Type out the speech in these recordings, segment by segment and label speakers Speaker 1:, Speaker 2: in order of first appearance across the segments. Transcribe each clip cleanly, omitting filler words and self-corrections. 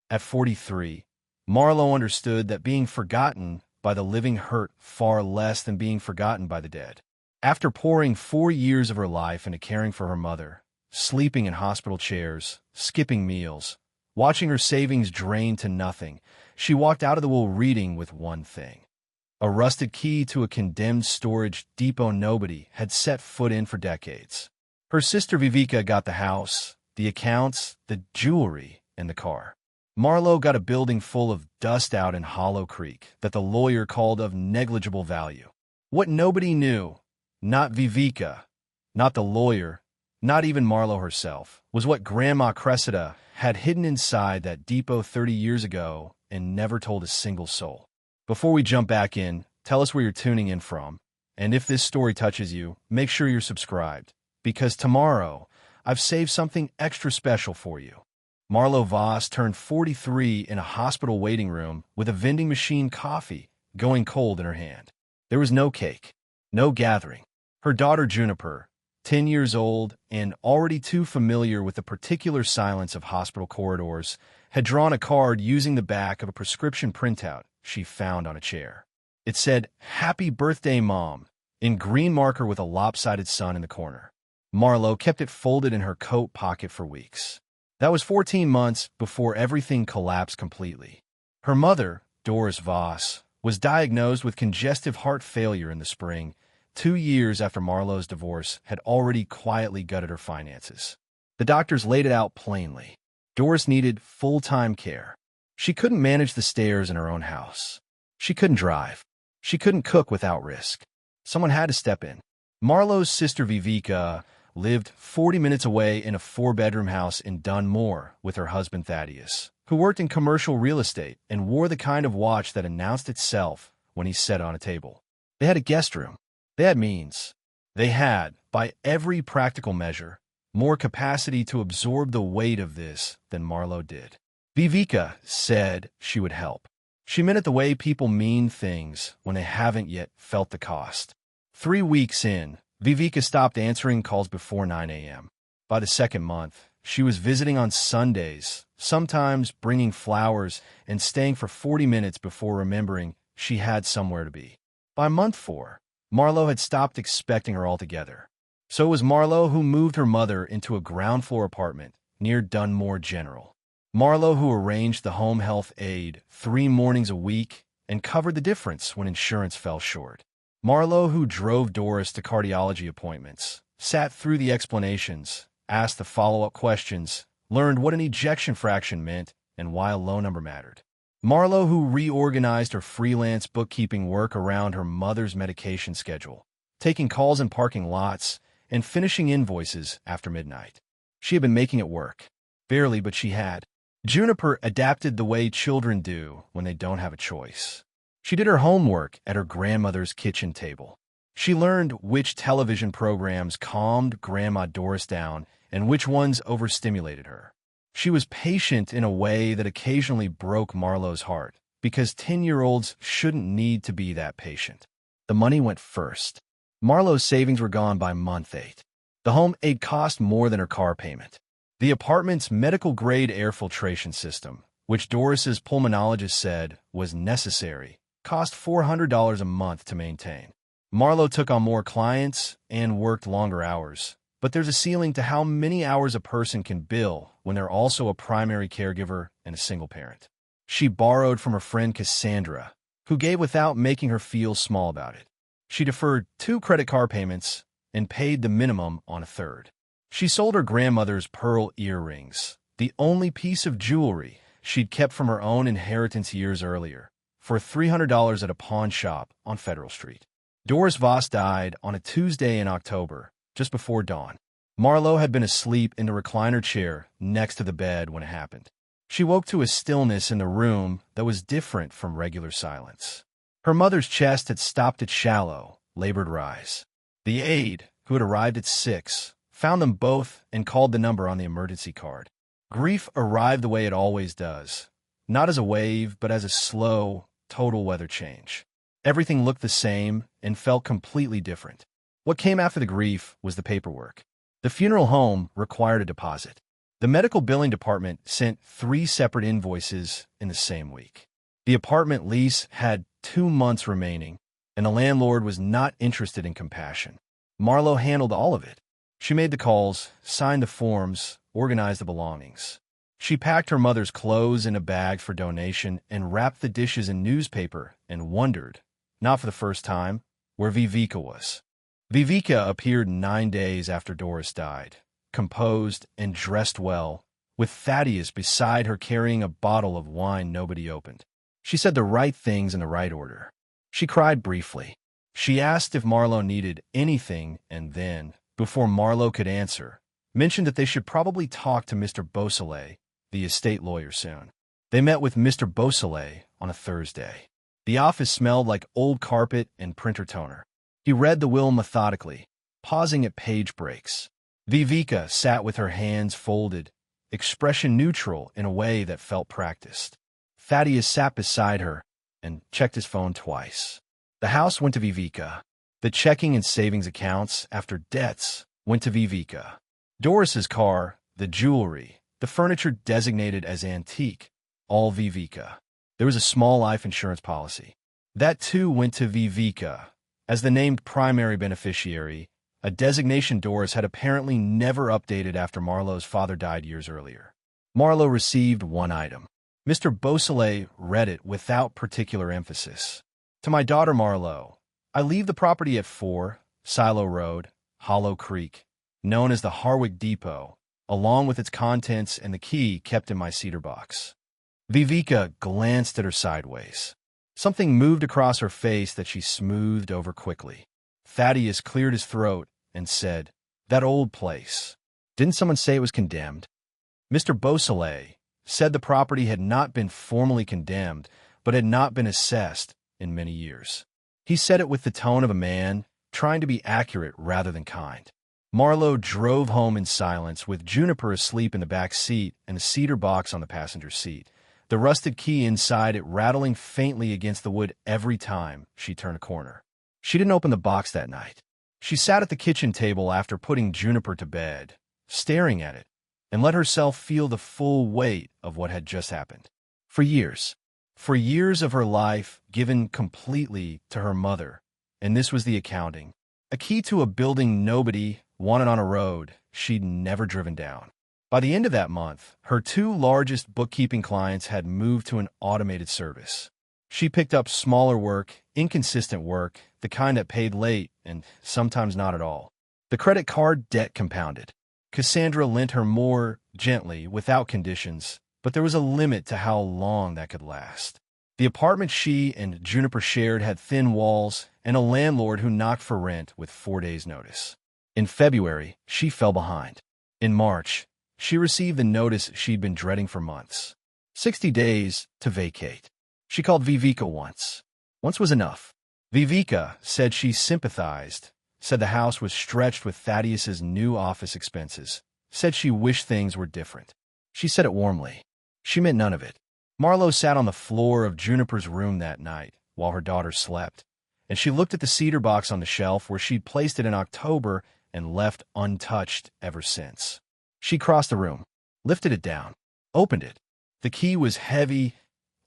Speaker 1: At 43, Marlowe understood that being forgotten by the living hurt far less than being forgotten by the dead. After pouring 4 years of her life into caring for her mother, sleeping in hospital chairs, skipping meals, watching her savings drain to nothing, she walked out of the will reading with one thing: a rusted key to a condemned storage depot nobody had set foot in for decades. Her sister Viveca got the house, the accounts, the jewelry, and the car. Marlowe got a building full of dust out in Hollow Creek that the lawyer called of negligible value. What nobody knew, not Viveca, not the lawyer, not even Marlowe herself, was what Grandma Cressida had hidden inside that depot 30 years ago and never told a single soul. Before we jump back in, tell us where you're tuning in from, and if this story touches you, make sure you're subscribed, because tomorrow, I've saved something extra special for you. Marlowe Voss turned 43 in a hospital waiting room with a vending machine coffee going cold in her hand. There was no cake, no gathering. Her daughter Juniper, 10 years old and already too familiar with the particular silence of hospital corridors, had drawn a card using the back of a prescription printout she found on a chair. It said, "Happy Birthday, Mom," in green marker with a lopsided sun in the corner. Marlowe kept it folded in her coat pocket for weeks. That was 14 months before everything collapsed completely. Her mother, Doris Voss, was diagnosed with congestive heart failure in the spring, 2 years after Marlowe's divorce had already quietly gutted her finances. The doctors laid it out plainly. Doris needed full-time care. She couldn't manage the stairs in her own house. She couldn't drive. She couldn't cook without risk. Someone had to step in. Marlowe's sister Viveca lived 40 minutes away in a 4-bedroom house in Dunmore with her husband Thaddeus, who worked in commercial real estate and wore the kind of watch that announced itself when he sat on a table. They had a guest room. They had means. They had, by every practical measure, more capacity to absorb the weight of this than Marlowe did. Viveca said she would help. She meant it the way people mean things when they haven't yet felt the cost. 3 weeks in, Viveca stopped answering calls before 9 a.m. By the second month, she was visiting on Sundays, sometimes bringing flowers and staying for 40 minutes before remembering she had somewhere to be. By month 4, Marlowe had stopped expecting her altogether. So it was Marlowe who moved her mother into a ground-floor apartment near Dunmore General. Marlowe who arranged the home health aide 3 mornings a week and covered the difference when insurance fell short. Marlowe who drove Doris to cardiology appointments, sat through the explanations, asked the follow-up questions, learned what an ejection fraction meant and why a low number mattered. Marlowe who reorganized her freelance bookkeeping work around her mother's medication schedule, taking calls in parking lots and finishing invoices after midnight. She had been making it work. Barely, but she had. Juniper adapted the way children do when they don't have a choice. She did her homework at her grandmother's kitchen table. She learned which television programs calmed Grandma Doris down and which ones overstimulated her. She was patient in a way that occasionally broke Marlowe's heart, because 10-year-olds shouldn't need to be that patient. The money went first. Marlowe's savings were gone by month 8. The home aid cost more than her car payment. The apartment's medical-grade air filtration system, which Doris's pulmonologist said was necessary, cost $400 a month to maintain. Marlowe took on more clients and worked longer hours, but there's a ceiling to how many hours a person can bill when they're also a primary caregiver and a single parent. She borrowed from her friend Cassandra, who gave without making her feel small about it. She deferred 2 credit card payments and paid the minimum on a third. She sold her grandmother's pearl earrings, the only piece of jewelry she'd kept from her own inheritance years earlier, for $300 at a pawn shop on Federal Street. Doris Voss died on a Tuesday in October, just before dawn. Marlowe had been asleep in the recliner chair next to the bed when it happened. She woke to a stillness in the room that was different from regular silence. Her mother's chest had stopped its shallow, labored rise. The aide, who had arrived at 6, found them both and called the number on the emergency card. Grief arrived the way it always does, not as a wave, but as a slow, total weather change. Everything looked the same and felt completely different. What came after the grief was the paperwork. The funeral home required a deposit. The medical billing department sent 3 separate invoices in the same week. The apartment lease had 2 months remaining, and the landlord was not interested in compassion. Marlowe handled all of it. She made the calls, signed the forms, organized the belongings. She packed her mother's clothes in a bag for donation and wrapped the dishes in newspaper and wondered, not for the first time, where Viveca was. Viveca appeared 9 days after Doris died, composed and dressed well, with Thaddeus beside her carrying a bottle of wine nobody opened. She said the right things in the right order. She cried briefly. She asked if Marlowe needed anything and then, before Marlowe could answer, mentioned that they should probably talk to Mr. Beausoleil, the estate lawyer, soon. They met with Mr. Beausoleil on a Thursday. The office smelled like old carpet and printer toner. He read the will methodically, pausing at page breaks. Viveca sat with her hands folded, expression neutral in a way that felt practiced. Thaddeus sat beside her and checked his phone twice. The house went to Viveca. The checking and savings accounts, after debts, went to Viveca. Doris's car, the jewelry, the furniture designated as antique, all Viveca. There was a small life insurance policy. That too went to Viveca. As the named primary beneficiary, a designation Doris had apparently never updated after Marlowe's father died years earlier. Marlowe received one item. Mr. Beausoleil read it without particular emphasis. To my daughter Marlowe, I leave the property at 4 Silo Road, Hollow Creek, known as the Harwick Depot, along with its contents and the key kept in my cedar box. Viveca glanced at her sideways. Something moved across her face that she smoothed over quickly. Thaddeus cleared his throat and said, "That old place. Didn't someone say it was condemned?" Mr. Beausoleil said the property had not been formally condemned, but had not been assessed in many years. He said it with the tone of a man trying to be accurate rather than kind. Marlowe drove home in silence with Juniper asleep in the back seat and the cedar box on the passenger seat, the rusted key inside it rattling faintly against the wood every time she turned a corner. She didn't open the box that night. She sat at the kitchen table after putting Juniper to bed, staring at it, and let herself feel the full weight of what had just happened. For years of her life given completely to her mother, and this was the accounting, a key to a building nobody wanted on a road she'd never driven down. By the end of that month, her 2 largest bookkeeping clients had moved to an automated service. She picked up smaller work, inconsistent work, the kind that paid late and sometimes not at all. The credit card debt compounded. Cassandra lent her more gently, without conditions, but there was a limit to how long that could last. The apartment she and Juniper shared had thin walls and a landlord who knocked for rent with 4 days' notice. In February, she fell behind. In March, she received the notice she'd been dreading for months. 60 days to vacate. She called Viveca once. Once was enough. Viveca said she sympathized, said the house was stretched with Thaddeus's new office expenses, said she wished things were different. She said it warmly. She meant none of it. Marlowe sat on the floor of Juniper's room that night while her daughter slept, and she looked at the cedar box on the shelf where she'd placed it in October and left untouched ever since. She crossed the room, lifted it down, opened it. The key was heavy,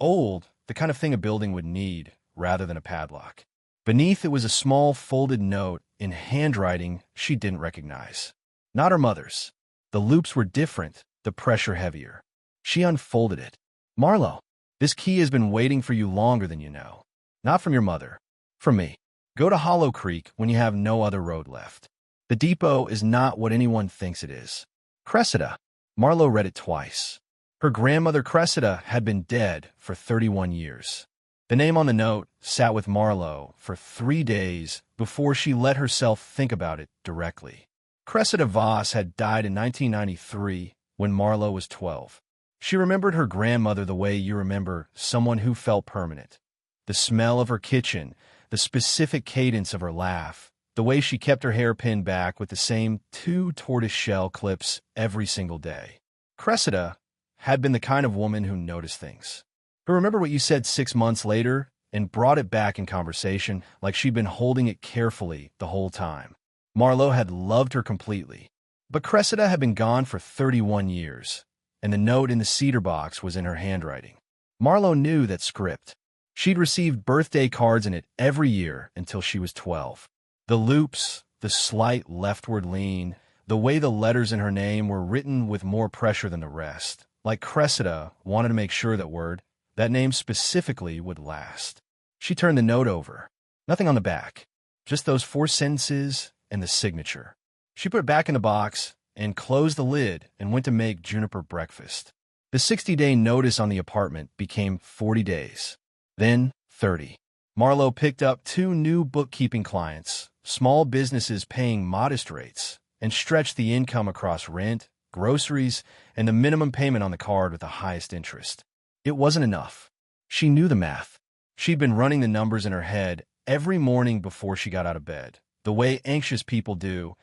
Speaker 1: old, the kind of thing a building would need rather than a padlock. Beneath it was a small folded note in handwriting she didn't recognize. Not her mother's. The loops were different, the pressure heavier. She unfolded it. "Marlowe, this key has been waiting for you longer than you know. Not from your mother. From me. Go to Hollow Creek when you have no other road left. The depot is not what anyone thinks it is. Cressida." Marlowe read it twice. Her grandmother Cressida had been dead for 31 years. The name on the note sat with Marlowe for 3 days before she let herself think about it directly. Cressida Voss had died in 1993 when Marlowe was 12. She remembered her grandmother the way you remember someone who felt permanent. The smell of her kitchen, the specific cadence of her laugh, the way she kept her hair pinned back with the same 2 tortoiseshell clips every single day. Cressida had been the kind of woman who noticed things. Who remembered what you said 6 months later and brought it back in conversation like she'd been holding it carefully the whole time. Marlowe had loved her completely. But Cressida had been gone for 31 years, and the note in the cedar box was in her handwriting. Marlowe knew that script. She'd received birthday cards in it every year until she was 12. The loops, the slight leftward lean, the way the letters in her name were written with more pressure than the rest. Like Cressida wanted to make sure that name specifically, would last. She turned the note over. Nothing on the back. Just those 4 sentences and the signature. She put it back in the box and closed the lid and went to make Juniper breakfast. The 60-day notice on the apartment became 40 days. Then 30. Marlowe picked up 2 new bookkeeping clients, small businesses paying modest rates, and stretched the income across rent, groceries, and the minimum payment on the card with the highest interest. It wasn't enough. She knew the math. She'd been running the numbers in her head every morning before she got out of bed, the way anxious people do,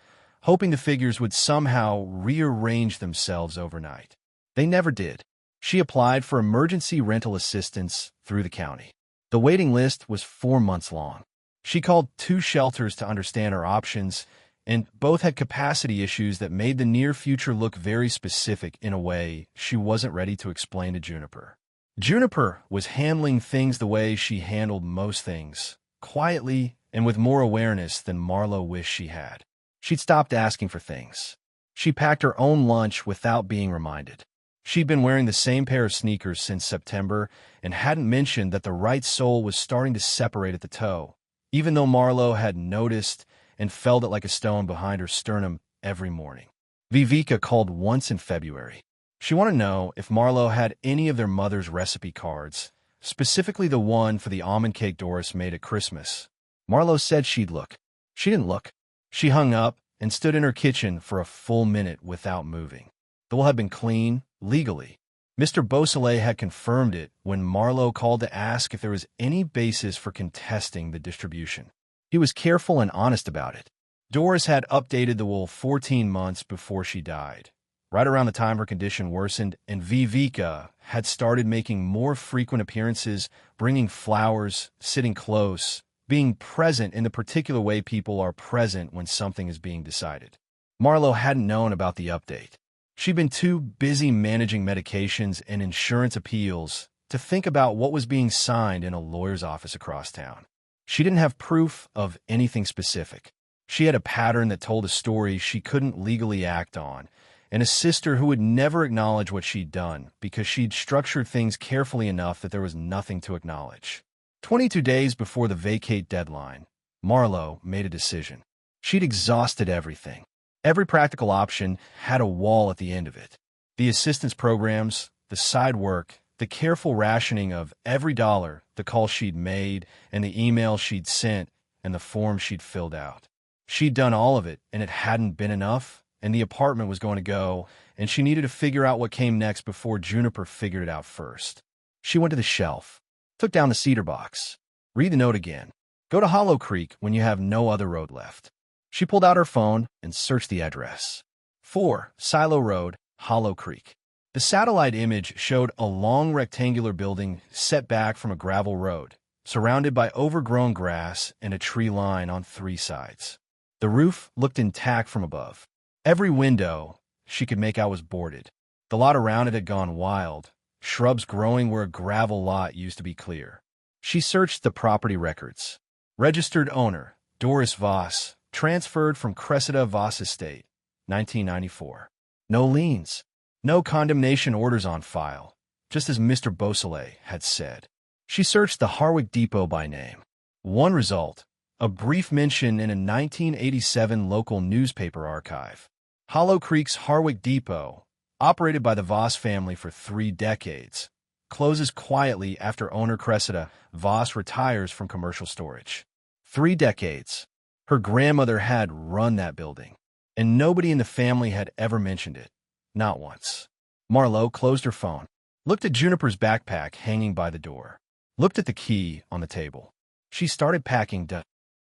Speaker 1: hoping the figures would somehow rearrange themselves overnight. They never did. She applied for emergency rental assistance through the county. The waiting list was 4 months long. She called 2 shelters to understand her options, and both had capacity issues that made the near future look very specific in a way she wasn't ready to explain to Juniper. Juniper was handling things the way she handled most things, quietly and with more awareness than Marlowe wished she had. She'd stopped asking for things. She packed her own lunch without being reminded. She'd been wearing the same pair of sneakers since September and hadn't mentioned that the right sole was starting to separate at the toe, even though Marlowe had noticed and felt it like a stone behind her sternum every morning. Viveca called once in February. She wanted to know if Marlowe had any of their mother's recipe cards, specifically the one for the almond cake Doris made at Christmas. Marlowe said she'd look. She didn't look. She hung up and stood in her kitchen for a full minute without moving. The will had been clean, legally. Mr. Beausoleil had confirmed it when Marlowe called to ask if there was any basis for contesting the distribution. He was careful and honest about it. Doris had updated the will 14 months before she died, right around the time her condition worsened, and Viveca had started making more frequent appearances, bringing flowers, sitting close, being present in the particular way people are present when something is being decided. Marlowe hadn't known about the update. She'd been too busy managing medications and insurance appeals to think about what was being signed in a lawyer's office across town. She didn't have proof of anything specific. She had a pattern that told a story she couldn't legally act on, and a sister who would never acknowledge what she'd done because she'd structured things carefully enough that there was nothing to acknowledge. 22 days before the vacate deadline, Marlowe made a decision. She'd exhausted everything. Every practical option had a wall at the end of it. The assistance programs, the side work, the careful rationing of every dollar, the call she'd made, and the email she'd sent, and the form she'd filled out. She'd done all of it, and it hadn't been enough, and the apartment was going to go, and she needed to figure out what came next before Juniper figured it out first. She went to the shelf, took down the cedar box. Read the note again. Go to Hollow Creek when you have no other road left. She pulled out her phone and searched the address. 4 Silo Road, Hollow Creek. The satellite image showed a long rectangular building set back from a gravel road, surrounded by overgrown grass and a tree line on 3 sides. The roof looked intact from above. Every window she could make out was boarded. The lot around it had gone wild, shrubs growing where a gravel lot used to be clear. She searched the property records. Registered owner, Doris Voss, transferred from Cressida Voss Estate, 1994. No liens. No condemnation orders on file, just as Mr. Beausoleil had said. She searched the Harwick Depot by name. One result, a brief mention in a 1987 local newspaper archive. Hollow Creek's Harwick Depot, operated by the Voss family for 3 decades, closes quietly after owner Cressida Voss retires from commercial storage. 3 decades. Her grandmother had run that building, and nobody in the family had ever mentioned it. Not once. Marlowe closed her phone, looked at Juniper's backpack hanging by the door, looked at the key on the table. She started packing.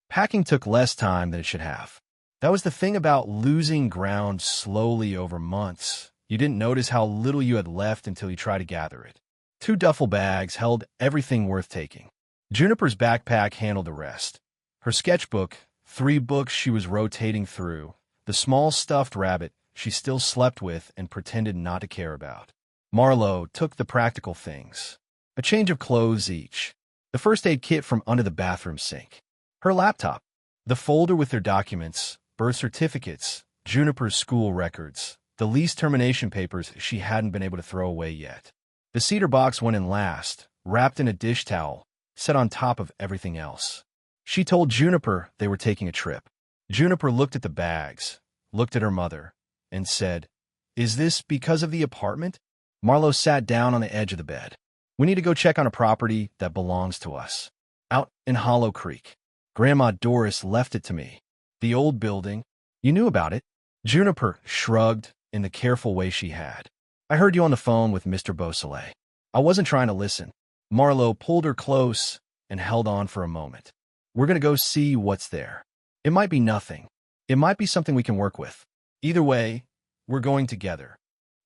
Speaker 1: Packing took less time than it should have. That was the thing about losing ground slowly over months. You didn't notice how little you had left until you tried to gather it. 2 duffel bags held everything worth taking. Juniper's backpack handled the rest. Her sketchbook, 3 books she was rotating through, the small stuffed rabbit, she still slept with and pretended not to care about. Marlowe took the practical things. A change of clothes each. The first aid kit from under the bathroom sink. Her laptop. The folder with their documents, birth certificates, Juniper's school records, the lease termination papers she hadn't been able to throw away yet. The cedar box went in last, wrapped in a dish towel, set on top of everything else. She told Juniper they were taking a trip. Juniper looked at the bags, looked at her mother, and said, "Is this because of the apartment?" Marlowe sat down on the edge of the bed. "We need to go check on a property that belongs to us. Out in Hollow Creek. Grandma Doris left it to me. The old building. You knew about it." Juniper shrugged in the careful way she had. "I heard you on the phone with Mr. Beausoleil. I wasn't trying to listen." Marlowe pulled her close and held on for a moment. "We're going to go see what's there. It might be nothing. It might be something we can work with. Either way, we're going together."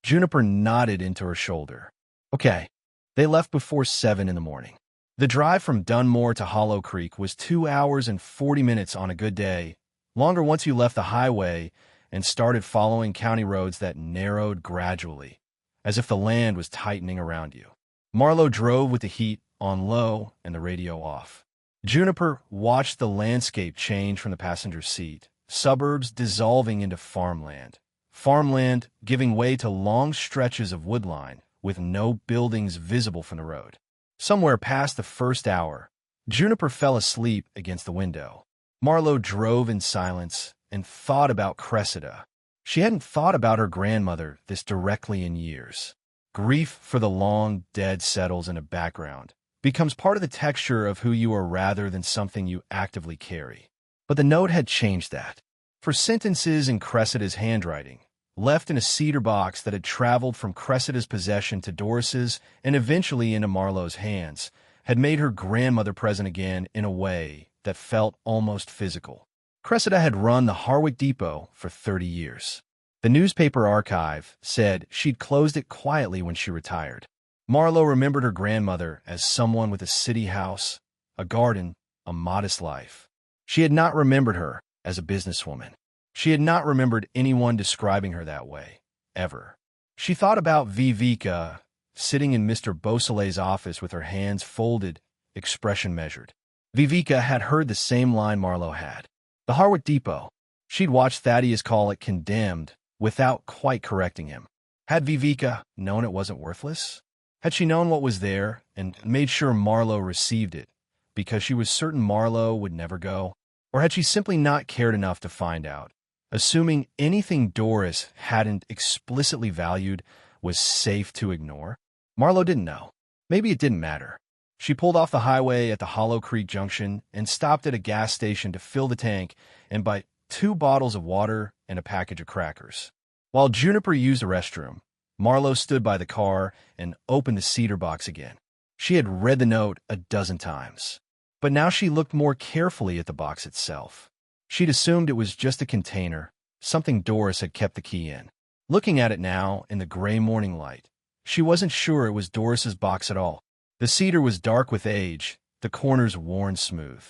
Speaker 1: Juniper nodded into her shoulder. "Okay." They left before 7 in the morning. The drive from Dunmore to Hollow Creek was 2 hours and 40 minutes on a good day, longer once you left the highway and started following county roads that narrowed gradually, as if the land was tightening around you. Marlowe drove with the heat on low and the radio off. Juniper watched the landscape change from the passenger seat, suburbs dissolving into farmland. Farmland giving way to long stretches of woodline with no buildings visible from the road. Somewhere past the first hour, Juniper fell asleep against the window. Marlowe drove in silence and thought about Cressida. She hadn't thought about her grandmother this directly in years. Grief for the long dead settles in a background, becomes part of the texture of who you are rather than something you actively carry. But the note had changed that. For sentences in Cressida's handwriting, left in a cedar box that had traveled from Cressida's possession to Doris's and eventually into Marlowe's hands, had made her grandmother present again in a way that felt almost physical. Cressida had run the Harwick Depot for 30 years. The newspaper archive said she'd closed it quietly when she retired. Marlowe remembered her grandmother as someone with a city house, a garden, a modest life. She had not remembered her as a businesswoman. She had not remembered anyone describing her that way, ever. She thought about Viveca, sitting in Mr. Beausoleil's office with her hands folded, expression measured. Viveca had heard the same line Marlowe had. The Harwick Depot. She'd watched Thaddeus call it condemned without quite correcting him. Had Viveca known it wasn't worthless? Had she known what was there and made sure Marlowe received it because she was certain Marlowe would never go? Or had she simply not cared enough to find out, assuming anything Doris hadn't explicitly valued was safe to ignore? Marlowe didn't know. Maybe it didn't matter. She pulled off the highway at the Hollow Creek Junction and stopped at a gas station to fill the tank and buy 2 bottles of water and a package of crackers. While Juniper used the restroom, Marlowe stood by the car and opened the cedar box again. She had read the note a dozen times, but now she looked more carefully at the box itself. She'd assumed it was just a container, something Doris had kept the key in. Looking at it now in the gray morning light, she wasn't sure it was Doris's box at all. The cedar was dark with age, the corners worn smooth.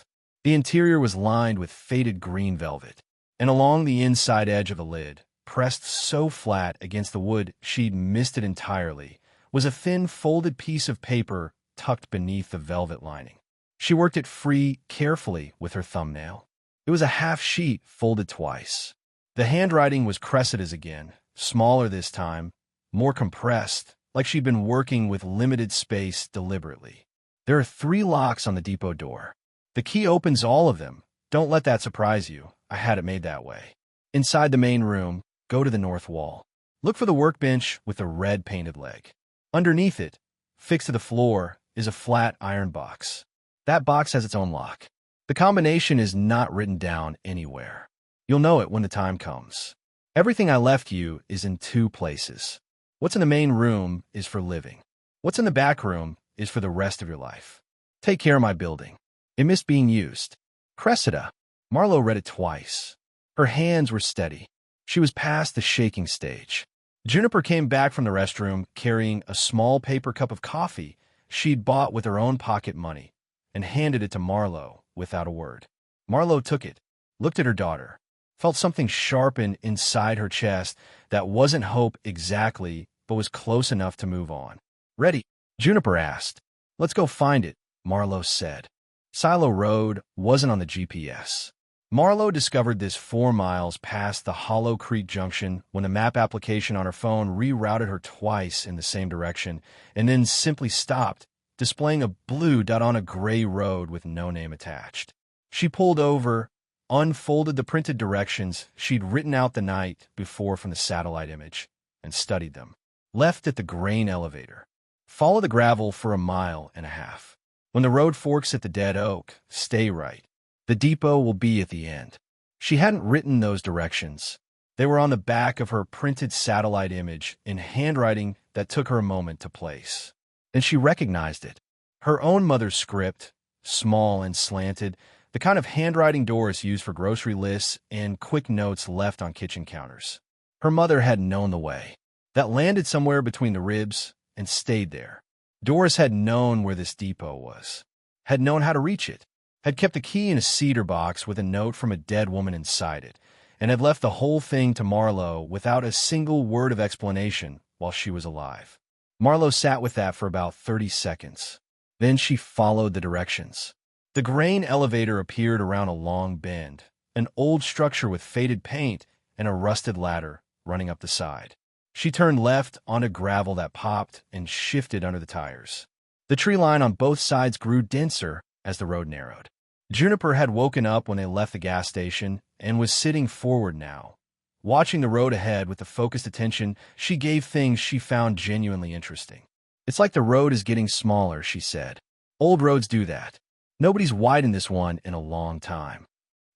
Speaker 1: The interior was lined with faded green velvet, and along the inside edge of the lid, pressed so flat against the wood she'd missed it entirely, was a thin folded piece of paper tucked beneath the velvet lining. She worked it free carefully with her thumbnail. It was a half sheet folded twice. The handwriting was Cressida's again, smaller this time, more compressed, like she'd been working with limited space deliberately. There are 3 locks on the depot door. The key opens all of them. Don't let that surprise you. I had it made that way. Inside the main room, go to the north wall. Look for the workbench with the red painted leg. Underneath it, fixed to the floor, is a flat iron box. That box has its own lock. The combination is not written down anywhere. You'll know it when the time comes. Everything I left you is in 2 places. What's in the main room is for living. What's in the back room is for the rest of your life. Take care of my building. It missed being used. Cressida. Marlowe read it twice. Her hands were steady. She was past the shaking stage. Juniper came back from the restroom carrying a small paper cup of coffee she'd bought with her own pocket money and handed it to Marlowe without a word. Marlowe took it, looked at her daughter. felt something sharpen inside her chest that wasn't hope exactly, but was close enough to move on. "Ready?" Juniper asked. "Let's go find it," Marlowe said. Silo Road wasn't on the GPS. Marlowe discovered this 4 miles past the Hollow Creek Junction when the map application on her phone rerouted her twice in the same direction and then simply stopped, displaying a blue dot on a gray road with no name attached. She pulled over, unfolded the printed directions she'd written out the night before from the satellite image, and studied them. Left at the grain elevator. Follow the gravel for 1.5 miles. When the road forks at the dead oak, stay right. The depot will be at the end. She hadn't written those directions. They were on the back of her printed satellite image in handwriting that took her a moment to place. And she recognized it. Her own mother's script, small and slanted, the kind of handwriting Doris used for grocery lists and quick notes left on kitchen counters. Her mother had known the way. That landed somewhere between the ribs and stayed there. Doris had known where this depot was, had known how to reach it, had kept the key in a cedar box with a note from a dead woman inside it, and had left the whole thing to Marlowe without a single word of explanation while she was alive. Marlowe sat with that for about 30 seconds. Then she followed the directions. The grain elevator appeared around a long bend, an old structure with faded paint and a rusted ladder running up the side. She turned left onto gravel that popped and shifted under the tires. The tree line on both sides grew denser as the road narrowed. Juniper had woken up when they left the gas station and was sitting forward now, watching the road ahead with the focused attention she gave things she found genuinely interesting. "It's like the road is getting smaller," she said. "Old roads do that. Nobody's widened this one in a long time."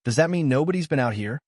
Speaker 1: "Does that mean nobody's been out here?"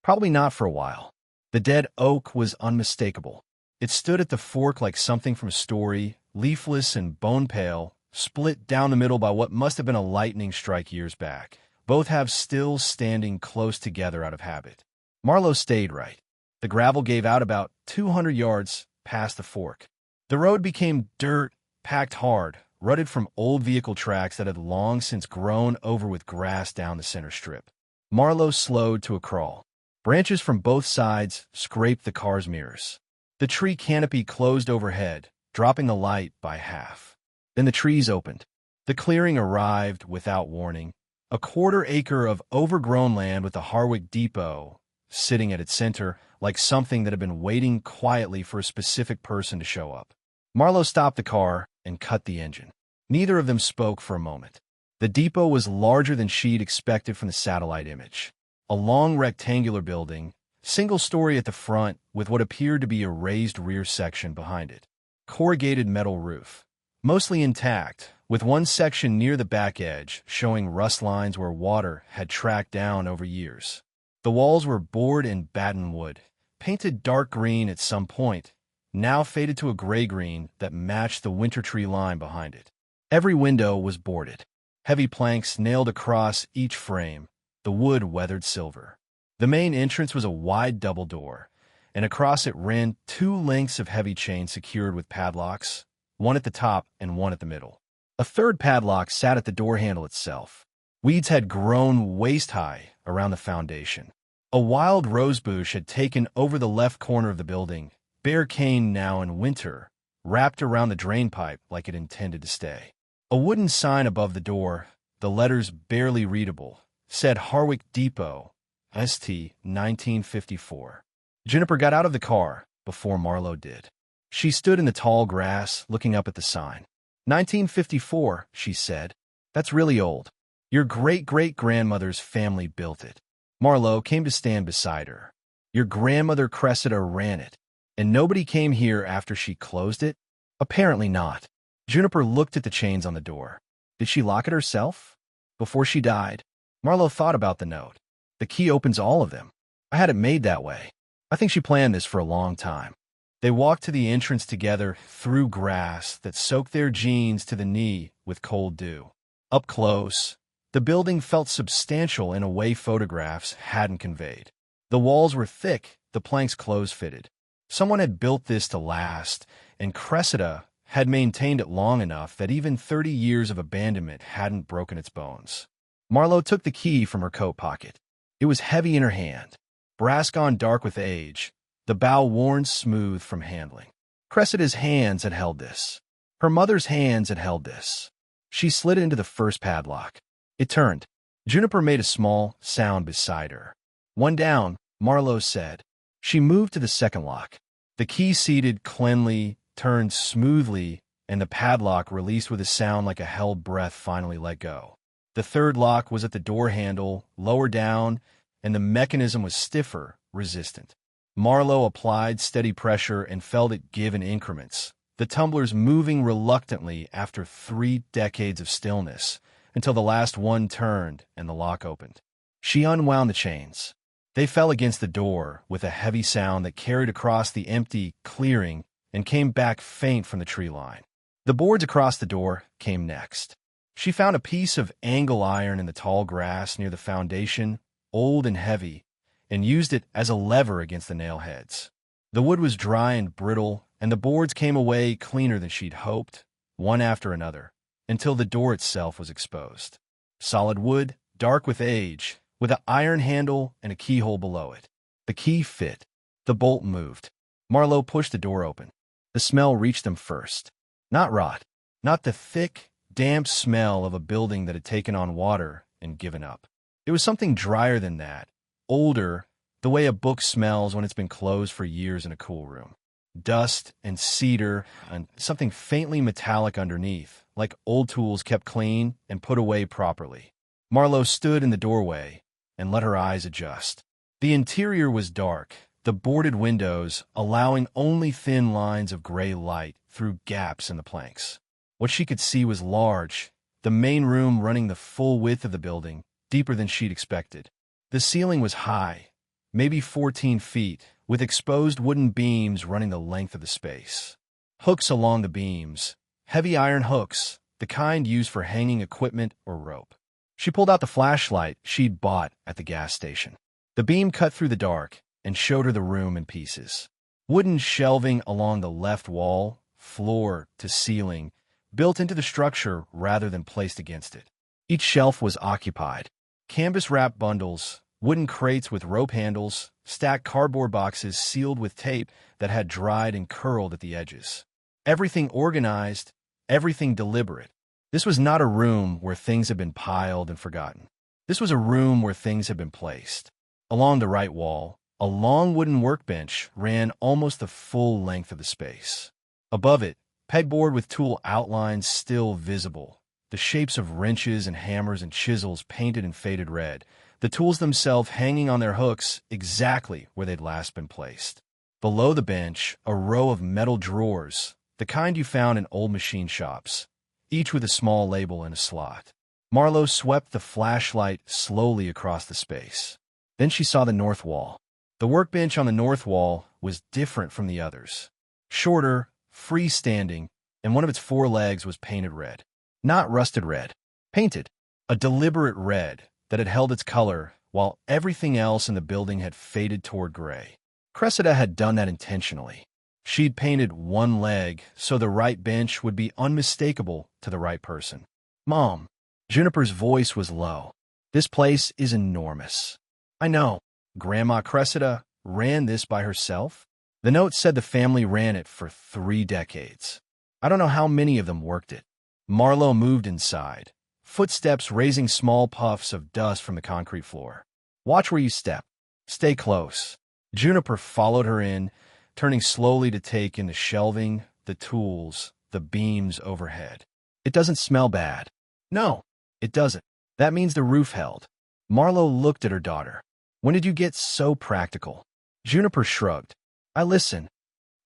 Speaker 1: "Probably not for a while." The dead oak was unmistakable. It stood at the fork like something from a story, leafless and bone-pale, split down the middle by what must have been a lightning strike years back. Both have still standing close together out of habit. Marlowe stayed right. The gravel gave out about 200 yards past the fork. The road became dirt, packed hard, rutted from old vehicle tracks that had long since grown over with grass down the center strip. Marlowe slowed to a crawl. Branches from both sides scraped the car's mirrors. The tree canopy closed overhead, dropping the light by half. Then the trees opened. The clearing arrived without warning. A 1/4 acre of overgrown land with the Harwick Depot sitting at its center like something that had been waiting quietly for a specific person to show up. Marlowe stopped the car and cut the engine. Neither of them spoke for a moment. The depot was larger than she'd expected from the satellite image. A long rectangular building, single-story at the front with what appeared to be a raised rear section behind it. Corrugated metal roof, mostly intact, with one section near the back edge showing rust lines where water had tracked down over years. The walls were board and batten wood, painted dark green at some point, now faded to a gray-green that matched the winter tree line behind it. Every window was boarded, heavy planks nailed across each frame, the wood weathered silver. The main entrance was a wide double door, and across it ran 2 lengths of heavy chain secured with padlocks, one at the top and one at the middle. A third padlock sat at the door handle itself. Weeds had grown waist-high around the foundation. A wild rosebush had taken over the left corner of the building, bare cane now in winter, wrapped around the drain pipe like it intended to stay. A wooden sign above the door, the letters barely readable, said Harwick Depot, St. 1954. Juniper got out of the car before Marlowe did. She stood in the tall grass, looking up at the sign. 1954, she said. That's really old. Your great-great-grandmother's family built it. Marlowe came to stand beside her. Your grandmother Cressida ran it, and nobody came here after she closed it? Apparently not. Juniper looked at the chains on the door. Did she lock it herself? Before she died? Marlowe thought about the note. The key opens all of them. I had it made that way. I think she planned this for a long time. They walked to the entrance together through grass that soaked their jeans to the knee with cold dew. Up close, the building felt substantial in a way photographs hadn't conveyed. The walls were thick, the planks close-fitted. Someone had built this to last, and Cressida had maintained it long enough that even 30 years of abandonment hadn't broken its bones. Marlowe took the key from her coat pocket. It was heavy in her hand. brass gone dark with age, the bow worn smooth from handling. Cressida's hands had held this. Her mother's hands had held this. She slid into the first padlock. It turned. Juniper made a small sound beside her. "One down," Marlowe said. She moved to the second lock. The key seated cleanly, turned smoothly, and the padlock released with a sound like a held breath finally let go. The third lock was at the door handle, lower down, and the mechanism was stiffer, resistant. Marlowe applied steady pressure and felt it give in increments, the tumblers moving reluctantly after 3 decades of stillness, until the last one turned and the lock opened. She unwound the chains. They fell against the door with a heavy sound that carried across the empty clearing and came back faint from the tree line. The boards across the door came next. She found a piece of angle iron in the tall grass near the foundation, old and heavy, and used it as a lever against the nail heads. The wood was dry and brittle, and the boards came away cleaner than she'd hoped, one after another, until the door itself was exposed. Solid wood, dark with age, with an iron handle and a keyhole below it. The key fit. The bolt moved. Marlowe pushed the door open. The smell reached them first. Not rot. Not the thick, damp smell of a building that had taken on water and given up. It was something drier than that. Older, the way a book smells when it's been closed for years in a cool room. Dust and cedar and something faintly metallic underneath, like old tools kept clean and put away properly. Marlowe stood in the doorway and let her eyes adjust. The interior was dark, the boarded windows allowing only thin lines of gray light through gaps in the planks. What she could see was large, the main room running the full width of the building, deeper than she'd expected. The ceiling was high, maybe 14 feet, with exposed wooden beams running the length of the space. Hooks along the beams, heavy iron hooks, the kind used for hanging equipment or rope. She pulled out the flashlight she'd bought at the gas station. The beam cut through the dark and showed her the room in pieces. Wooden shelving along the left wall, floor to ceiling, built into the structure rather than placed against it. Each shelf was occupied. Canvas-wrapped bundles, wooden crates with rope handles, stacked cardboard boxes sealed with tape that had dried and curled at the edges. Everything organized, everything deliberate. This was not a room where things had been piled and forgotten. This was a room where things had been placed. Along the right wall, a long wooden workbench ran almost the full length of the space. Above it, pegboard with tool outlines still visible, the shapes of wrenches and hammers and chisels painted and faded red, the tools themselves hanging on their hooks exactly where they'd last been placed. Below the bench, a row of metal drawers, the kind you found in old machine shops, each with a small label and a slot. Marlowe swept the flashlight slowly across the space. Then she saw the north wall. The workbench on the north wall was different from the others. Shorter, freestanding, and one of its 4 legs was painted red. Not rusted red. Painted. A deliberate red that had held its color while everything else in the building had faded toward gray. Cressida had done that intentionally. She'd painted one leg so the right bench would be unmistakable to the right person. "Mom." Juniper's voice was low. "This place is enormous." "I know. Grandma Cressida ran this by herself?" The note said the family ran it for 3 decades. "I don't know how many of them worked it." Marlowe moved inside, footsteps raising small puffs of dust from the concrete floor. "Watch where you step. Stay close." Juniper followed her in, turning slowly to take in the shelving, the tools, the beams overhead. "It doesn't smell bad." "No, it doesn't. That means the roof held." Marlowe looked at her daughter. "When did you get so practical?" Juniper shrugged. "I listen."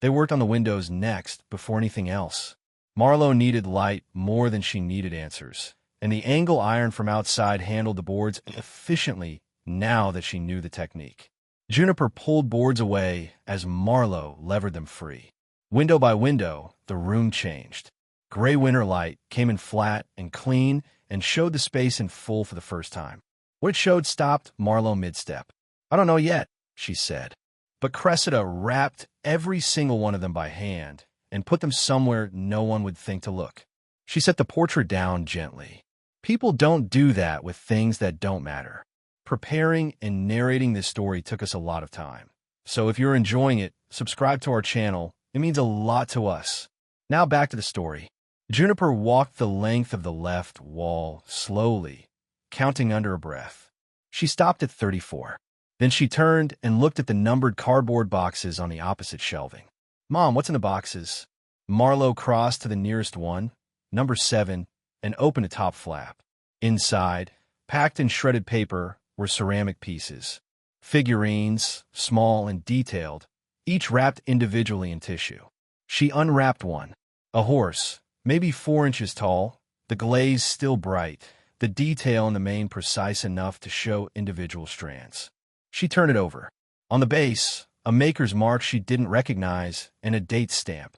Speaker 1: They worked on the windows next, before anything else. Marlowe needed light more than she needed answers, and the angle iron from outside handled the boards efficiently now that she knew the technique. Juniper pulled boards away as Marlowe levered them free. Window by window, the room changed. Gray winter light came in flat and clean and showed the space in full for the first time. What it showed stopped Marlowe mid-step. "I don't know yet," she said. But Cressida wrapped every single one of them by hand and put them somewhere no one would think to look. She set the portrait down gently. "People don't do that with things that don't matter." Preparing and narrating this story took us a lot of time. So if you're enjoying it, subscribe to our channel. It means a lot to us. Now back to the story. Juniper walked the length of the left wall slowly, counting under her breath. She stopped at 34. Then she turned and looked at the numbered cardboard boxes on the opposite shelving. "Mom, what's in the boxes?" Marlowe crossed to the nearest one, number 7, and opened the top flap. Inside, packed in shredded paper, were ceramic pieces. Figurines, small and detailed, each wrapped individually in tissue. She unwrapped one. A horse, maybe 4 inches tall, the glaze still bright, the detail in the mane precise enough to show individual strands. She turned it over. On the base, a maker's mark she didn't recognize and a date stamp,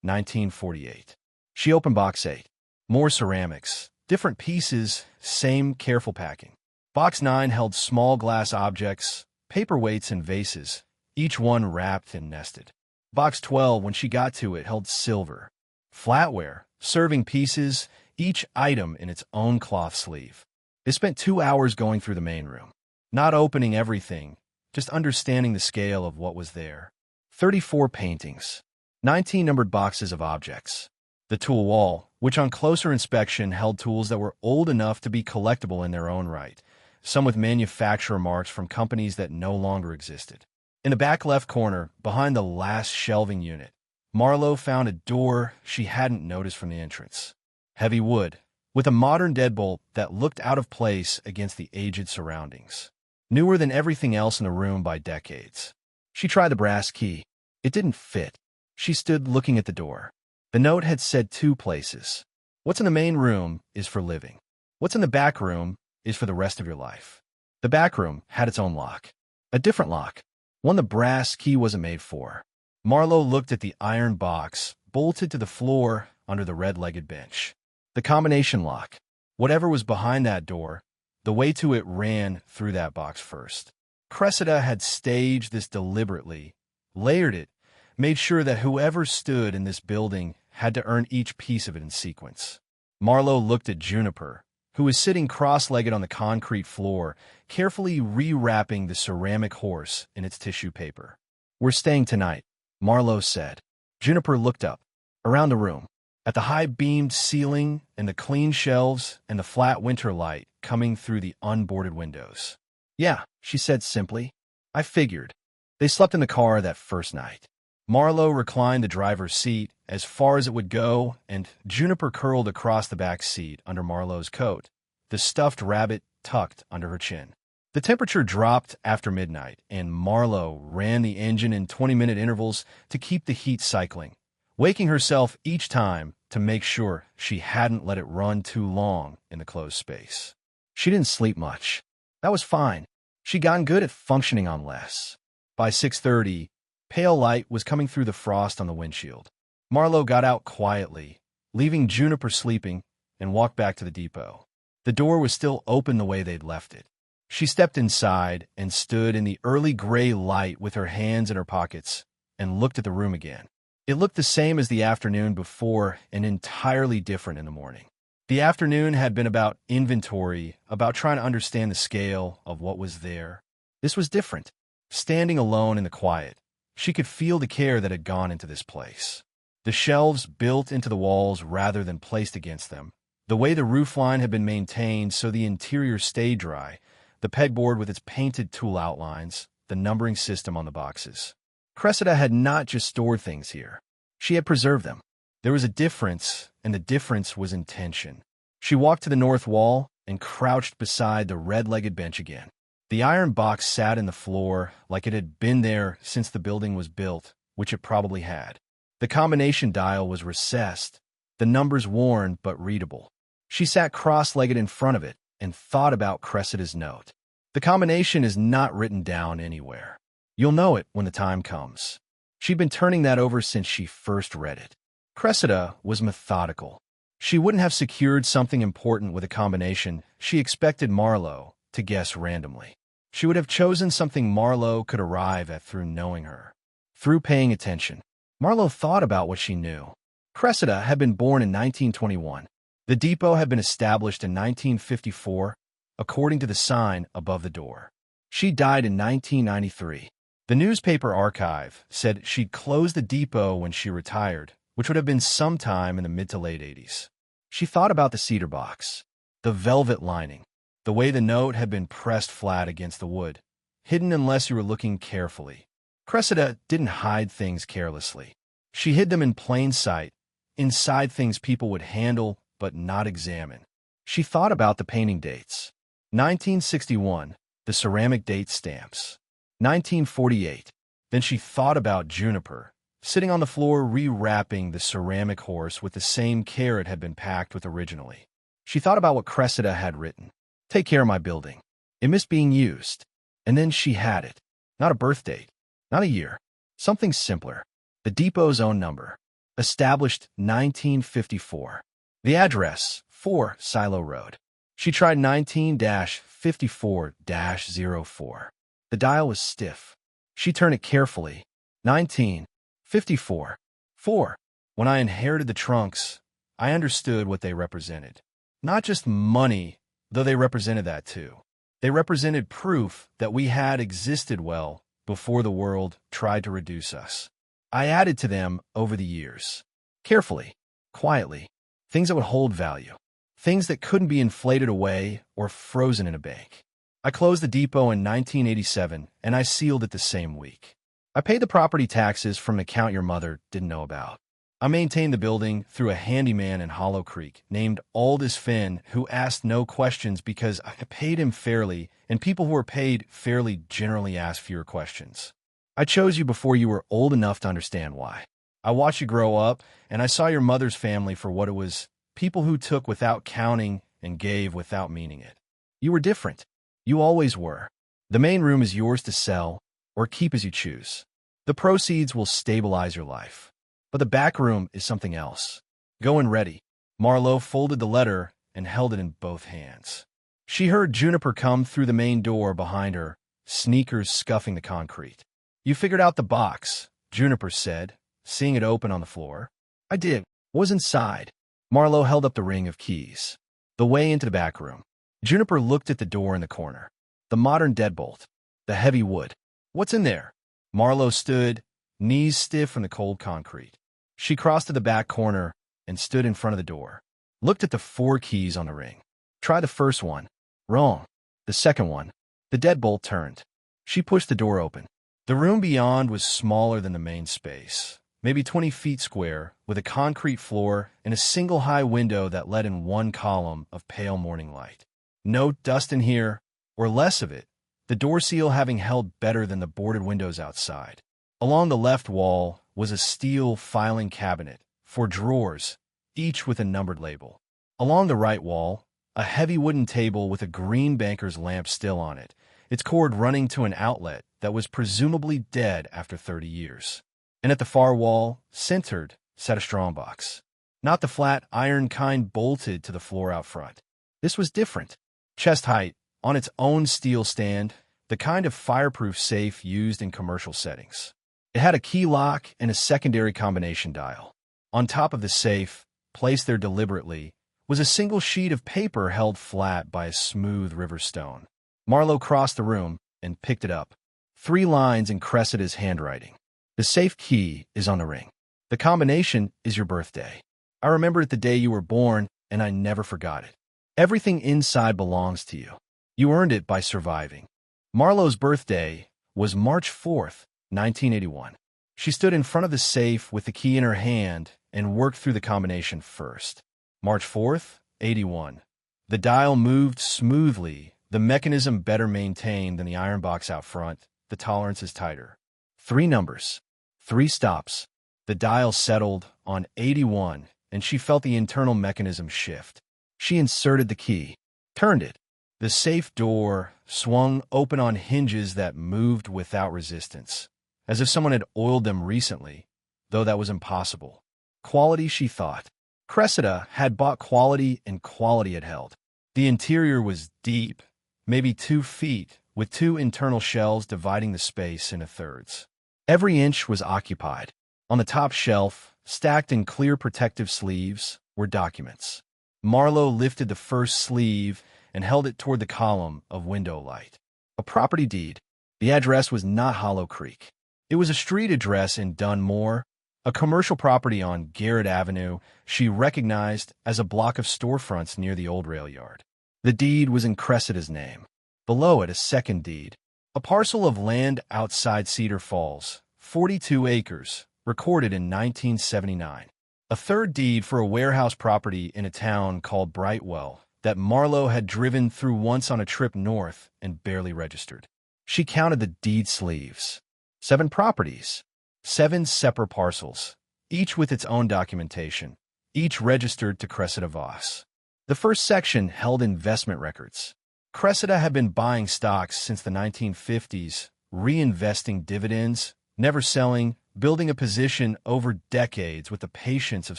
Speaker 1: 1948. She opened box 8. More ceramics, different pieces, same careful packing. Box 9 held small glass objects, paperweights and vases, each one wrapped and nested. Box 12, when she got to it, held silver, flatware, serving pieces, each item in its own cloth sleeve. They spent 2 hours going through the main room, not opening everything, just understanding the scale of what was there. 34 paintings, 19 numbered boxes of objects. The tool wall, which on closer inspection held tools that were old enough to be collectible in their own right, some with manufacturer marks from companies that no longer existed. In the back left corner, behind the last shelving unit, Marlowe found a door she hadn't noticed from the entrance. Heavy wood, with a modern deadbolt that looked out of place against the aged surroundings. Newer than everything else in the room by decades. She tried the brass key. It didn't fit. She stood looking at the door. The note had said 2 places. What's in the main room is for living. What's in the back room is for the rest of your life. The back room had its own lock. A different lock. One the brass key wasn't made for. Marlowe looked at the iron box, bolted to the floor under the red-legged bench. The combination lock. Whatever was behind that door, the way to it ran through that box first. Cressida had staged this deliberately, layered it, made sure that whoever stood in this building had to earn each piece of it in sequence. Marlowe looked at Juniper, who was sitting cross-legged on the concrete floor, carefully rewrapping the ceramic horse in its tissue paper. "We're staying tonight," Marlowe said. Juniper looked up, around the room, at the high-beamed ceiling and the clean shelves and the flat winter light coming through the unboarded windows. "Yeah," she said simply. "I figured." They slept in the car that first night. Marlowe reclined the driver's seat as far as it would go, and Juniper curled across the back seat under Marlowe's coat, the stuffed rabbit tucked under her chin. The temperature dropped after midnight, and Marlowe ran the engine in 20-minute intervals to keep the heat cycling, waking herself each time to make sure she hadn't let it run too long in the closed space. She didn't sleep much. That was fine. She'd gotten good at functioning on less. By 6:30, pale light was coming through the frost on the windshield. Marlowe got out quietly, leaving Juniper sleeping, and walked back to the depot. The door was still open the way they'd left it. She stepped inside and stood in the early gray light with her hands in her pockets and looked at the room again. It looked the same as the afternoon before and entirely different in the morning. The afternoon had been about inventory, about trying to understand the scale of what was there. This was different. Standing alone in the quiet, she could feel the care that had gone into this place. The shelves built into the walls rather than placed against them, the way the roofline had been maintained so the interior stayed dry, the pegboard with its painted tool outlines, the numbering system on the boxes. Cressida had not just stored things here. She had preserved them. There was a difference, and the difference was intention. She walked to the north wall and crouched beside the red-legged bench again. The iron box sat in the floor like it had been there since the building was built, which it probably had. The combination dial was recessed, the numbers worn but readable. She sat cross-legged in front of it and thought about Cressida's note. The combination is not written down anywhere. You'll know it when the time comes. She'd been turning that over since she first read it. Cressida was methodical. She wouldn't have secured something important with a combination she expected Marlowe to guess randomly. She would have chosen something Marlowe could arrive at through knowing her, through paying attention. Marlowe thought about what she knew. Cressida had been born in 1921. The depot had been established in 1954, according to the sign above the door. She died in 1993. The newspaper archive said she'd closed the depot when she retired, which would have been sometime in the mid to late 80s. She thought about the cedar box, the velvet lining, the way the note had been pressed flat against the wood, hidden unless you were looking carefully. Cressida didn't hide things carelessly. She hid them in plain sight, inside things people would handle but not examine. She thought about the painting dates. 1961, the ceramic date stamps. 1948. Then she thought about Juniper, sitting on the floor rewrapping the ceramic horse with the same care it had been packed with originally. She thought about what Cressida had written. Take care of my building. It missed being used. And then she had it. Not a birth date. Not a year. Something simpler. The depot's own number. Established 1954. The address, 4 Silo Road. She tried 19-54-04. The dial was stiff. She turned it carefully. 19-54. 4. When I inherited the trunks, I understood what they represented. Not just money, though they represented that too. They represented proof that we had existed well before the world tried to reduce us. I added to them over the years. Carefully, quietly, things that would hold value. Things that couldn't be inflated away or frozen in a bank. I closed the depot in 1987, and I sealed it the same week. I paid the property taxes from an account your mother didn't know about. I maintained the building through a handyman in Hollow Creek named Aldous Finn, who asked no questions because I paid him fairly, and people who were paid fairly generally ask fewer questions. I chose you before you were old enough to understand why. I watched you grow up, and I saw your mother's family for what it was, people who took without counting and gave without meaning it. You were different. You always were. The main room is yours to sell or keep as you choose. The proceeds will stabilize your life. But the back room is something else. Go and ready. Marlowe folded the letter and held it in both hands. She heard Juniper come through the main door behind her, sneakers scuffing the concrete. You figured out the box, Juniper said, seeing it open on the floor. I did. What was inside? Marlowe held up the ring of keys. The way into the back room. Juniper looked at the door in the corner. The modern deadbolt. The heavy wood. What's in there? Marlowe stood, knees stiff from the cold concrete. She crossed to the back corner and stood in front of the door. Looked at the 4 keys on the ring. Try the first one. Wrong. The second one. The deadbolt turned. She pushed the door open. The room beyond was smaller than the main space, maybe 20 feet square, with a concrete floor and a single high window that let in one column of pale morning light. No dust in here, or less of it, the door seal having held better than the boarded windows outside. Along the left wall was a steel filing cabinet, 4 drawers, each with a numbered label. Along the right wall, a heavy wooden table with a green banker's lamp still on it, its cord running to an outlet that was presumably dead after 30 years. And at the far wall, centered, sat a strongbox. Not the flat iron kind bolted to the floor out front. This was different. Chest height, on its own steel stand, the kind of fireproof safe used in commercial settings. It had a key lock and a secondary combination dial. On top of the safe, placed there deliberately, was a single sheet of paper held flat by a smooth river stone. Marlowe crossed the room and picked it up. 3 lines in Cressida's handwriting. The safe key is on the ring. The combination is your birthday. I remember it the day you were born, and I never forgot it. Everything inside belongs to you. You earned it by surviving. Marlowe's birthday was March 4th, 1981. She stood in front of the safe with the key in her hand and worked through the combination first. March 4th, 81. The dial moved smoothly, the mechanism better maintained than the iron box out front, the tolerance is tighter. 3 numbers, 3 stops. The dial settled on 81, and she felt the internal mechanism shift. She inserted the key, turned it. The safe door swung open on hinges that moved without resistance, as if someone had oiled them recently, though that was impossible. Quality, she thought. Cressida had bought quality, and quality had held. The interior was deep, maybe 2 feet, with 2 internal shelves dividing the space into thirds. Every inch was occupied. On the top shelf, stacked in clear protective sleeves, were documents. Marlowe lifted the first sleeve, and held it toward the column of window light. A property deed. The address was not Hollow Creek. It was a street address in Dunmore, a commercial property on Garrett Avenue she recognized as a block of storefronts near the old rail yard. The deed was in Cressida's name. Below it, a second deed. A parcel of land outside Cedar Falls, 42 acres, recorded in 1979. A third deed for a warehouse property in a town called Brightwell that Marlowe had driven through once on a trip north and barely registered. She counted the deed sleeves. 7 properties. 7 separate parcels, each with its own documentation, each registered to Cressida Voss. The first section held investment records. Cressida had been buying stocks since the 1950s, reinvesting dividends, never selling, building a position over decades with the patience of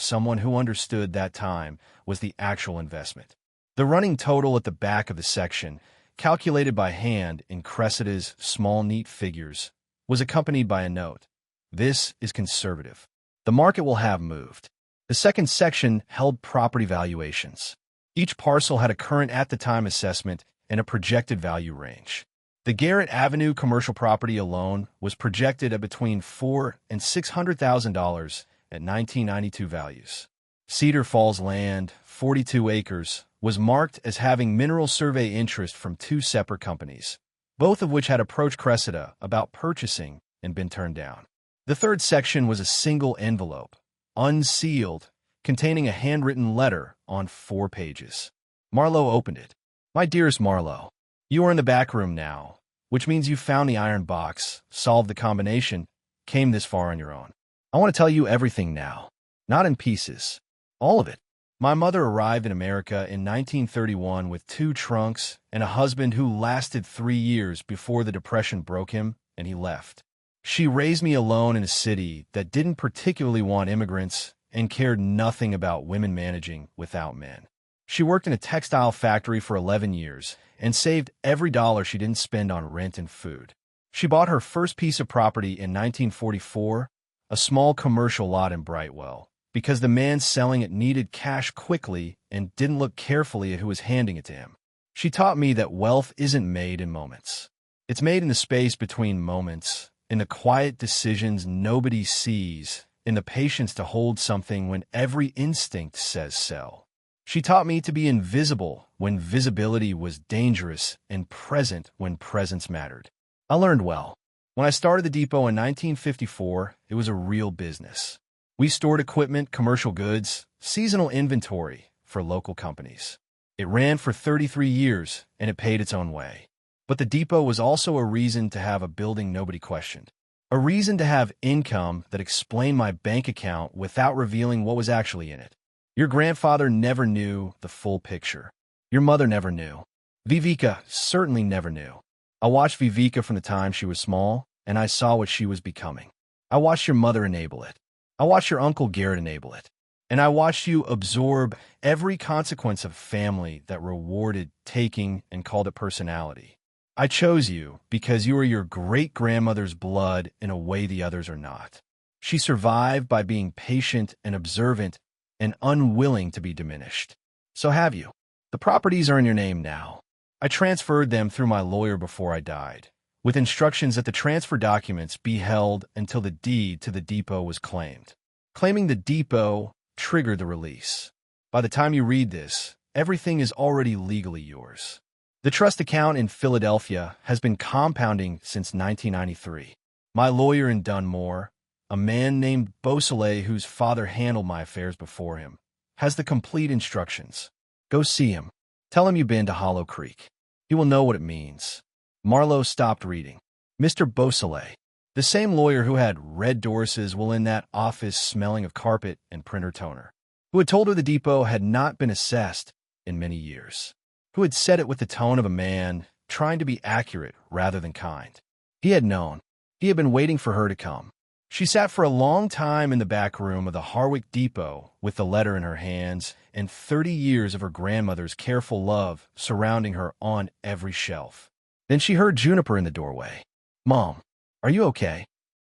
Speaker 1: someone who understood that time was the actual investment. The running total at the back of the section, calculated by hand in Cressida's small, neat figures, was accompanied by a note. This is conservative. The market will have moved. The second section held property valuations. Each parcel had a current at-the-time assessment and a projected value range. The Garrett Avenue commercial property alone was projected at between $400,000 and $600,000 at 1992 values. Cedar Falls land, 42 acres, was marked as having mineral survey interest from 2 separate companies, both of which had approached Cressida about purchasing and been turned down. The third section was a single envelope, unsealed, containing a handwritten letter on 4 pages. Marlowe opened it. My dearest Marlowe, you are in the back room now, which means you found the iron box, solved the combination, came this far on your own. I want to tell you everything now, not in pieces, all of it. My mother arrived in America in 1931 with 2 trunks and a husband who lasted 3 years before the Depression broke him and he left. She raised me alone in a city that didn't particularly want immigrants and cared nothing about women managing without men. She worked in a textile factory for 11 years and saved every dollar she didn't spend on rent and food. She bought her first piece of property in 1944, a small commercial lot in Brightwell, because the man selling it needed cash quickly and didn't look carefully at who was handing it to him. She taught me that wealth isn't made in moments. It's made in the space between moments, in the quiet decisions nobody sees, in the patience to hold something when every instinct says sell. She taught me to be invisible when visibility was dangerous and present when presence mattered. I learned well. When I started the depot in 1954, it was a real business. We stored equipment, commercial goods, seasonal inventory for local companies. It ran for 33 years, and it paid its own way. But the depot was also a reason to have a building nobody questioned. A reason to have income that explained my bank account without revealing what was actually in it. Your grandfather never knew the full picture. Your mother never knew. Viveca certainly never knew. I watched Viveca from the time she was small, and I saw what she was becoming. I watched your mother enable it. I watched your Uncle Garrett enable it. And I watched you absorb every consequence of family that rewarded taking and called it personality. I chose you because you are your great-grandmother's blood in a way the others are not. She survived by being patient and observant and unwilling to be diminished. So have you. The properties are in your name now. I transferred them through my lawyer before I died, with instructions that the transfer documents be held until the deed to the depot was claimed. Claiming the depot triggered the release. By the time you read this, everything is already legally yours. The trust account in Philadelphia has been compounding since 1993. My lawyer in Dunmore, a man named Beausoleil whose father handled my affairs before him, has the complete instructions. Go see him. Tell him you've been to Hollow Creek. He will know what it means. Marlowe stopped reading. Mr. Beausoleil, the same lawyer who had red Doris's while in that office smelling of carpet and printer toner, who had told her the depot had not been assessed in many years, who had said it with the tone of a man trying to be accurate rather than kind. He had known. He had been waiting for her to come. She sat for a long time in the back room of the Harwick Depot with the letter in her hands and 30 years of her grandmother's careful love surrounding her on every shelf. Then she heard Juniper in the doorway. "Mom, are you okay?"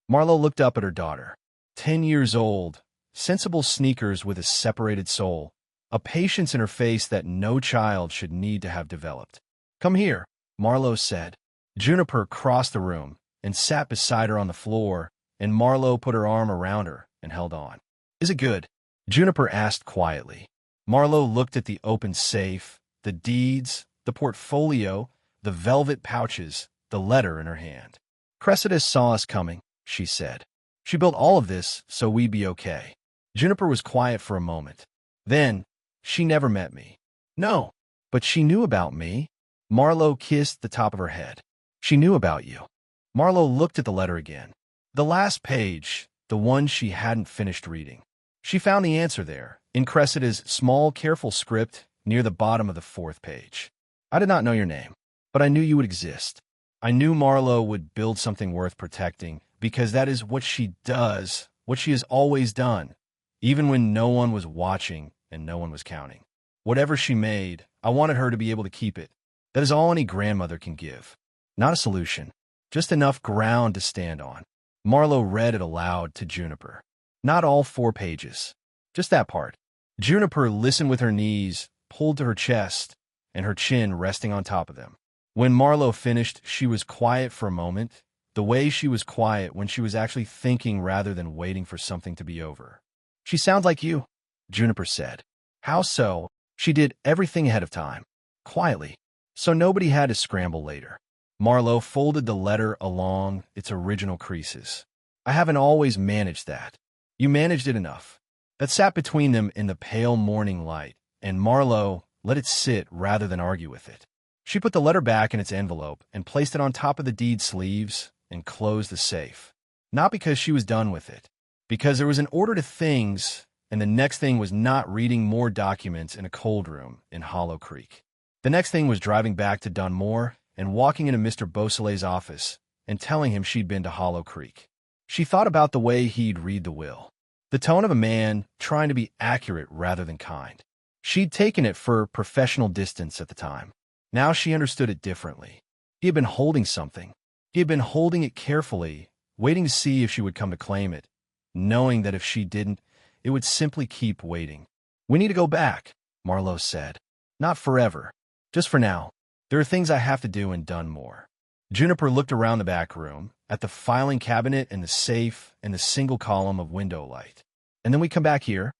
Speaker 1: Marlowe looked up at her daughter. 10 years old, sensible sneakers with a separated sole, a patience in her face that no child should need to have developed. "Come here," Marlowe said. Juniper crossed the room and sat beside her on the floor, and Marlowe put her arm around her and held on. "Is it good?" Juniper asked quietly. Marlowe looked at the open safe, the deeds, the portfolio, the velvet pouches, the letter in her hand. "Cressida saw us coming," she said. "She built all of this so we'd be okay." Juniper was quiet for a moment. Then, "She never met me." "No, but she knew about me." Marlowe kissed the top of her head. "She knew about you." Marlowe looked at the letter again. The last page, the one she hadn't finished reading. She found the answer there, in Cressida's small, careful script near the bottom of the 4th page. "I did not know your name, but I knew you would exist. I knew Marlowe would build something worth protecting, because that is what she does, what she has always done, even when no one was watching and no one was counting. Whatever she made, I wanted her to be able to keep it. That is all any grandmother can give. Not a solution, just enough ground to stand on." Marlowe read it aloud to Juniper. Not all 4 pages, just that part. Juniper listened with her knees pulled to her chest and her chin resting on top of them. When Marlowe finished, she was quiet for a moment, the way she was quiet when she was actually thinking rather than waiting for something to be over. "She sounds like you," Juniper said. "How so?" "She did everything ahead of time, quietly, so nobody had to scramble later." Marlowe folded the letter along its original creases. "I haven't always managed that. You managed it enough." That sat between them in the pale morning light, and Marlowe let it sit rather than argue with it. She put the letter back in its envelope and placed it on top of the deed sleeves and closed the safe. Not because she was done with it, because there was an order to things, and the next thing was not reading more documents in a cold room in Hollow Creek. The next thing was driving back to Dunmore and walking into Mr. Beausoleil's office and telling him she'd been to Hollow Creek. She thought about the way he'd read the will, the tone of a man trying to be accurate rather than kind. She'd taken it for professional distance at the time. Now she understood it differently. He had been holding something. He had been holding it carefully, waiting to see if she would come to claim it, knowing that if she didn't, it would simply keep waiting. "We need to go back," Marlowe said. "Not forever. Just for now. There are things I have to do in Dunmore." Juniper looked around the back room, at the filing cabinet and the safe and the single column of window light. "And then we come back here?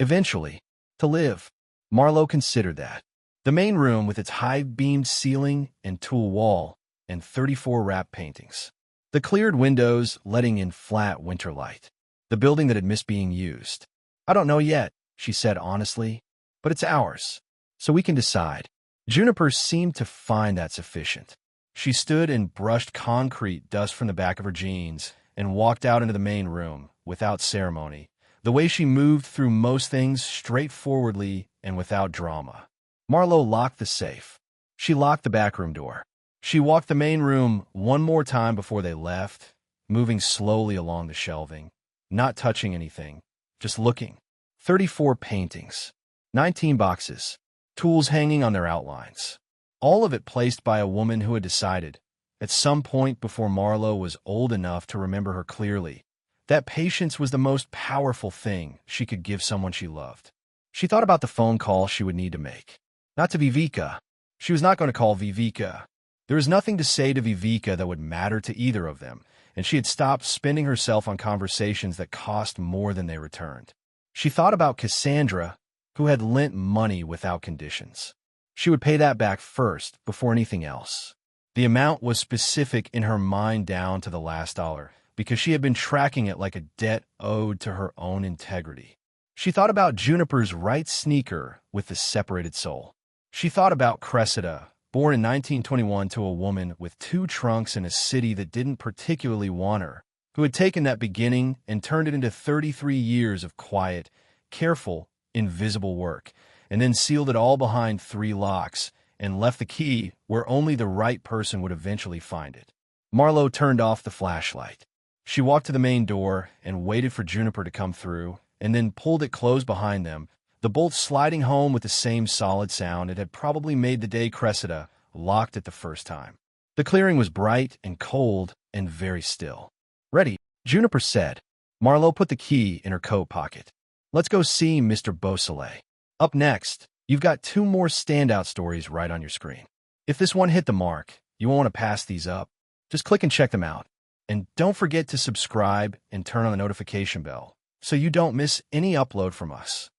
Speaker 1: Eventually. To live." Marlowe considered that. The main room with its high-beamed ceiling and tulle wall and 34 wrap paintings. The cleared windows letting in flat winter light. The building that had missed being used. "I don't know yet," she said honestly, "but it's ours, so we can decide." Juniper seemed to find that sufficient. She stood and brushed concrete dust from the back of her jeans and walked out into the main room, without ceremony, the way she moved through most things straightforwardly and without drama. Marlowe locked the safe. She locked the backroom door. She walked the main room one more time before they left, moving slowly along the shelving, not touching anything, just looking. 34 paintings, 19 boxes, tools hanging on their outlines. All of it placed by a woman who had decided, at some point before Marlowe was old enough to remember her clearly, that patience was the most powerful thing she could give someone she loved. She thought about the phone call she would need to make. Not to Viveca. She was not going to call Viveca. There was nothing to say to Viveca that would matter to either of them, and she had stopped spending herself on conversations that cost more than they returned. She thought about Cassandra, who had lent money without conditions. She would pay that back first, before anything else. The amount was specific in her mind down to the last dollar, because she had been tracking it like a debt owed to her own integrity. She thought about Juniper's right sneaker with the separated sole. She thought about Cressida, born in 1921 to a woman with 2 trunks in a city that didn't particularly want her, who had taken that beginning and turned it into 33 years of quiet, careful, invisible work, and then sealed it all behind 3 locks and left the key where only the right person would eventually find it. Marlowe turned off the flashlight. She walked to the main door and waited for Juniper to come through, and then pulled it closed behind them, the bolt sliding home with the same solid sound it had probably made the day Cressida locked it the first time. The clearing was bright and cold and very still. "Ready," Juniper said. Marlowe put the key in her coat pocket. "Let's go see Mr. Beausoleil." Up next, you've got two more standout stories right on your screen. If this one hit the mark, you won't want to pass these up. Just click and check them out. And don't forget to subscribe and turn on the notification bell so you don't miss any upload from us.